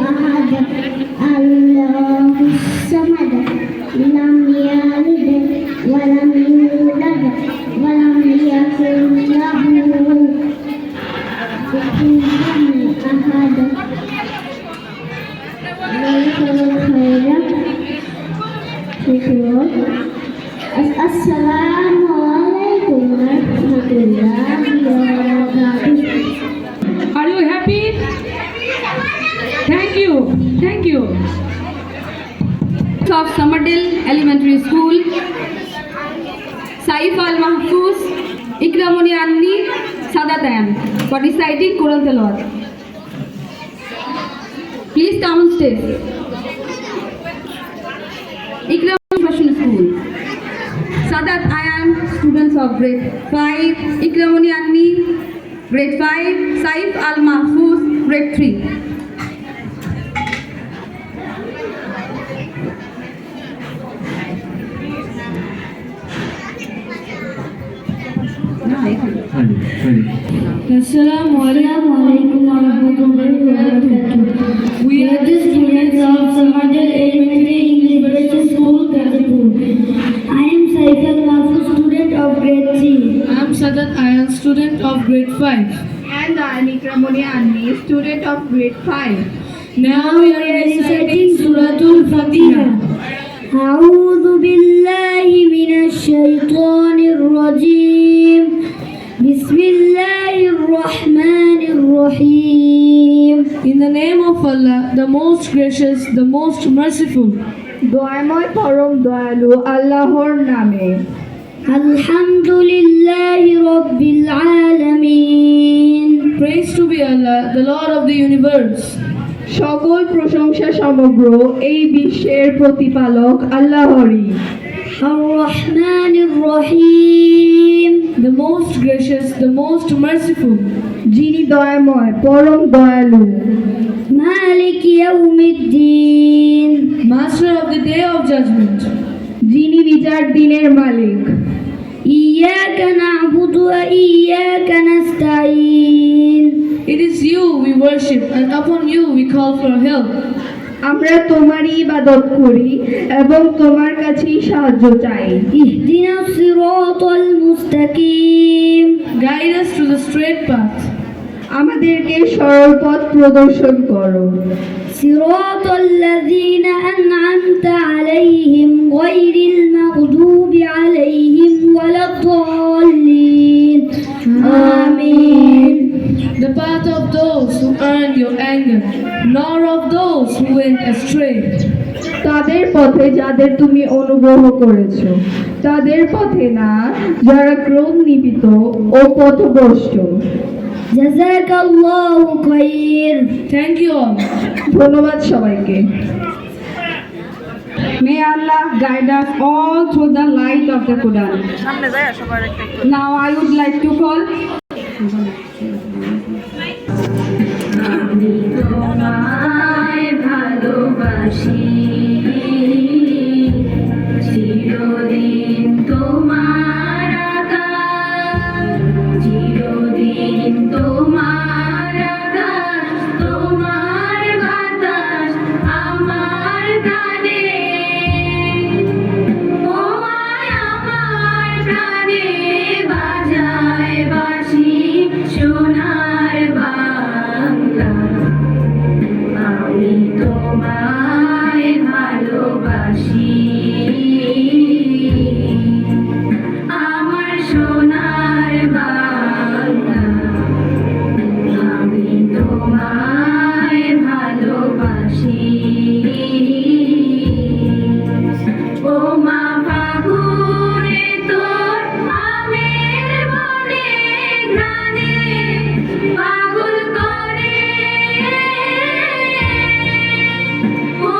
أحد الله الصمد لم يلد ولم يولد ولم يكن له كفوا أحد السلام عليكم ورحمة الله وبركاته. Are you happy? Thank you. Thank you. Of Summerdale Elementary School, Saif Al Mahfouz, Ikramoni Anni, Sadat Ayan for reciting Quran Tilawat. Please come on stage. Ikramoni Fashion School, Sadat Ayan, students of grade 5, Ikramoni Anni, grade 5, Saif Al Mahfouz, grade 3. Assalamu alaikum warahmatullahi wabarakatuh. We are the students of Summerdale Elementary English Medium School, Ghazipur. I am Saif Al Mahfouz, student of grade 3. I am Sadat Ayan, student of grade 5. And I am Ikramoni Anni, student of grade 5. Now we are reciting Suratul Fatiha. أعوذ بالله من الشيطان الرجيم بسم الله الرحمن الرحيم. In the name of Allah, the most gracious, the most merciful. দয়াময় পরম দয়ালু আল্লাহর নামে। Alhamdulillahi Rabbil Alameen. Praise to be Allah, the Lord of the universe. সকল প্রশংসা সমগ্র এই বিশ্বের প্রতিপালক আল্লাহরই। Ar-Rahman Ar-Rahim. The most gracious, the most merciful. যিনি দয়াময় পরম দয়ালু। Malik Yawmiddin. Master of the day of judgment. যিনি বিচার দিনের মালিক। Iyyaka na'budu wa iyyaka nasta'in. It is you we worship and upon you we call for help. আমরা তোমারই ইবাদত করি এবং তোমার কাছেই সাহায্য চাই। Ihdina as-siratal mustaqim. Guide us to the straight path. আমাদেরকে সরল পথ প্রদর্শন করো। Siratal ladzina an'amta alayhim ghayril maghdubi alayhim waladdallin. Amin. The path of those who earned your anger, nor of those who went astray. তাদের পথে যাদের তুমি অনুগ্রহ করেছো, তাদের পথে না যারা ক্রোধ নিবিত ও পথভ্রষ্ট। Jazakallahu khair. Thank you all. ধন্যবাদ সবাইকে। May Allah guide us all through the light of the Quran. Now I would like to call আমি তোমায় ভালোবাসি, চিরদিন তোমার আকাশ, চিরদিন তোমার আকাশ, তোমার বাতাস আমার প্রাণে, তোমায় আমার প্রাণে বাজায় বাঁশি সোনার বাংলা। আমি তোমায় ভালোবাসি, আমার সোনার বাংলা। আমি তোমায় ভালোবাসি। ও মা ফাগুনে তোর আমের বনে ঘ্রাণে পাগল করে, ও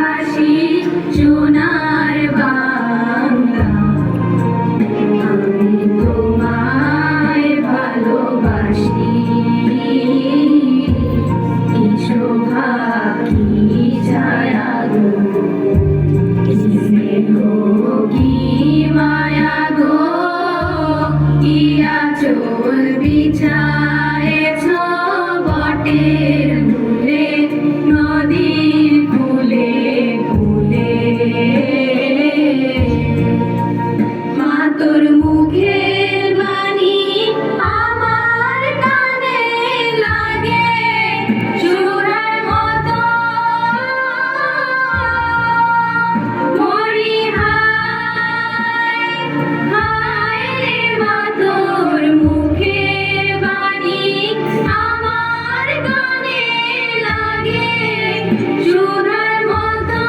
ভাসি সোনার বাংলা আমি তোমায় ভালোবাসি কি শোভা কি ছায়া গো কি স্নেহ কি মায়া গো কি আঁচল বিছায়েছ বটের মূলে নদীর কূলে কূলে মা তোর মুখের বাণী আমার কানে লাগে সুরের মতো মরি হায় হায় রে মা তোর মুখের বাণী আমার কানে লাগে সুরের মতো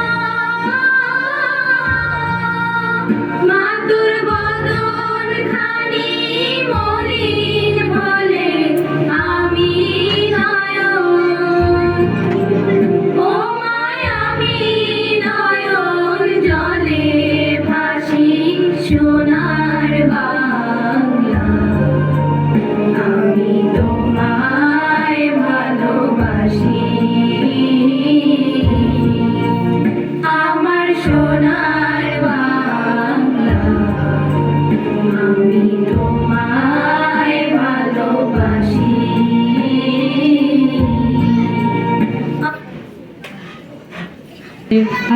মা তোর বদন খানি মলিন বলে আমি নয়ন ও মায় আমি নয়ন জলে ভাসি সোনার বাংলা আমি তোমায় ভালোবাসি আমার সোনার বাংলা আমি তোমায় ভালোবাসি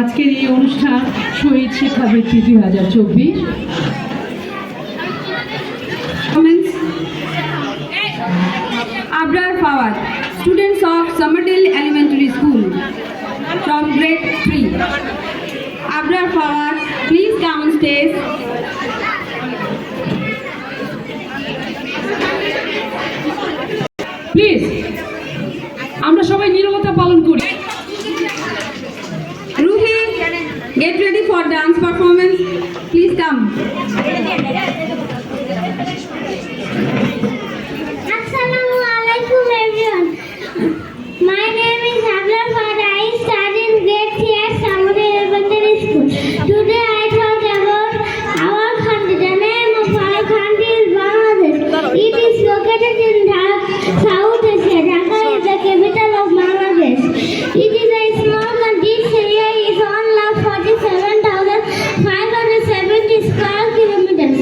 আজকের এই অনুষ্ঠান শহীদ শিক্ষাবৃত্তি 2024। Comments? Abrar Fawad, students of Somerdale Elementary School from grade 3. Abrar Fawad, please come on stage. Please আমরা সবাই নীরবতা পালন করি। Ruhi, get ready for dance performance. Please come. Assalamu alaikum everyone. My name is Abrar Fawad. I study in grade 3 at Somerdale Elementary School. Today I talk about our country. The name of our country is Bangladesh. It is located in South Asia. Dhaka is the capital of Bangladesh. It is a small country. Its area is 1,47,570 square kilometers.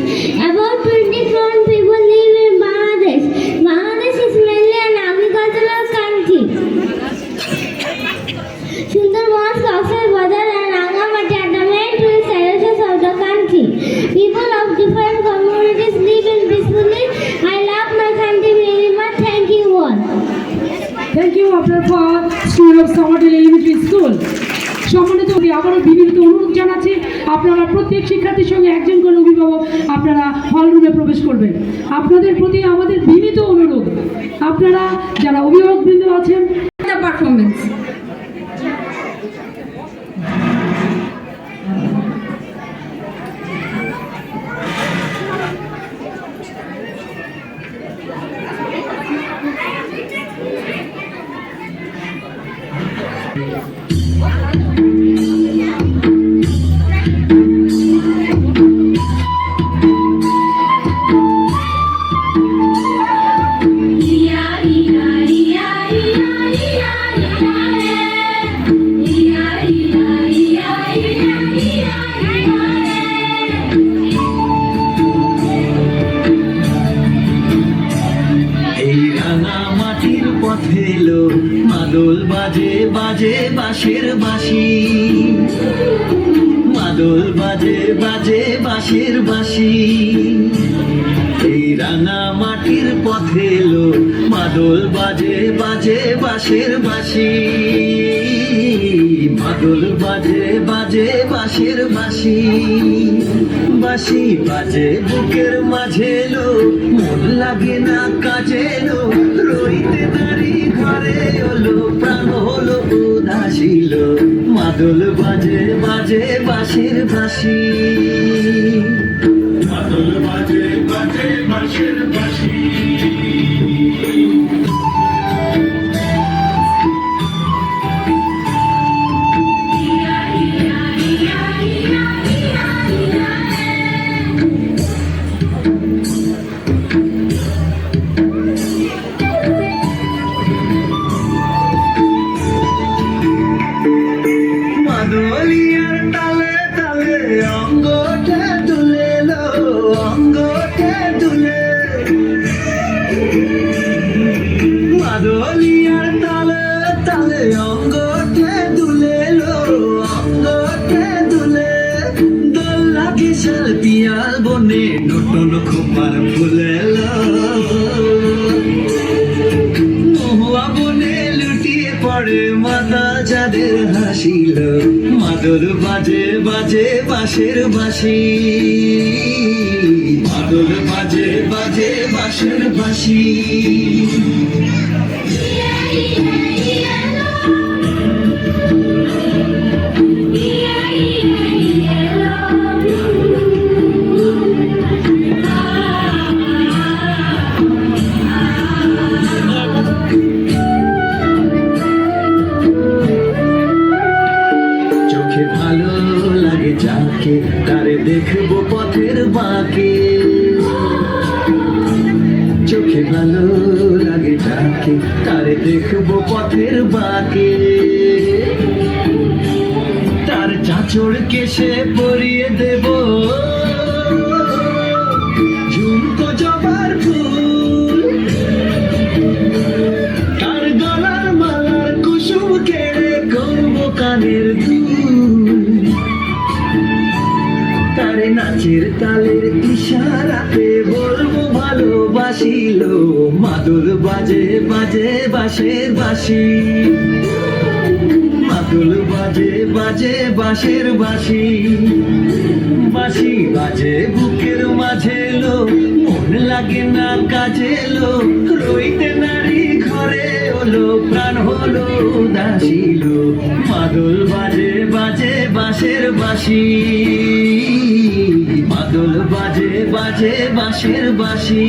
About 20 crore people live in Bangladesh. Bangladesh is mainly an agricultural country. Sundarbans, Cox's Bazar and Rangamati are the main tourist attractions of the country. People of different communities live in peacefully. I love my country very much. Thank you all. Thank you আপনার for school of Somerdale elementary school. সম্মানিত আবারও বিনীত অনুরোধ জানাচ্ছি আপনারা প্রত্যেক শিক্ষার্থীর সঙ্গে একজন করে অভিভাবক আপনারা হল রুমে প্রবেশ করবেন। আপনাদের প্রতি আমাদের বিনীত অনুরোধ আপনারা যারা অভিভাবকবৃন্দ আছেন The performance. এই রাঙা মাটির পথে এলো মাদল বাজে বাজে বাঁশের বাঁশি, মাদল বাজে বাজে বাঁশের বাঁশি। এই রাঙা মাটির পথে এলো মাদল বাজে বাজে বাঁশের বাঁশি, মাদল বাজে বাজে বাঁশের বাঁশি। বাঁশি বাজে বুকের মাঝে এলো, মন লাগে না কাজে এলো, রইতে দাঁড়ি ঘরে হলো, প্রাণ হলো উদাসীল, মাদল বাজে বাজে বাঁশের বাঁশি, মাদল বাজে বাজে বাঁশের বাঁশি। Yeah. পরে মাতা যাদের হাসিল মাদল বাজে বাজে বাঁশের বাঁশি মাদল বাজে বাজে বাঁশের বাঁশি চোখে ভালো লাগে যাকে তারে দেখবো পথের বাঁকে চোখে ভালো লাগে যাকে তারে দেখবো পথের বাঁকে তার চাঁচড় কেশে পরিয়ে দেব ঝুমকো জবার ফুল তার গলার মালার কুসুম কেড়ে করবো কানের দুল তারে নাচের তালের ইশারাতে বলবো ভালোবাসিল মাদল বাজে বাজে বাঁশের বাঁশি মাদল বাজে বাজে বাঁশের বাঁশি বাঁশি বাজে বুকের মাঝে লো মন লাগে না কাজে লো রইতে নারী ঘরে হলো প্রাণ হলো উদাসীল মাদল বাজে বাজে বাঁশের বাঁশি মাদল বাজে বাজে বাঁশের বাঁশি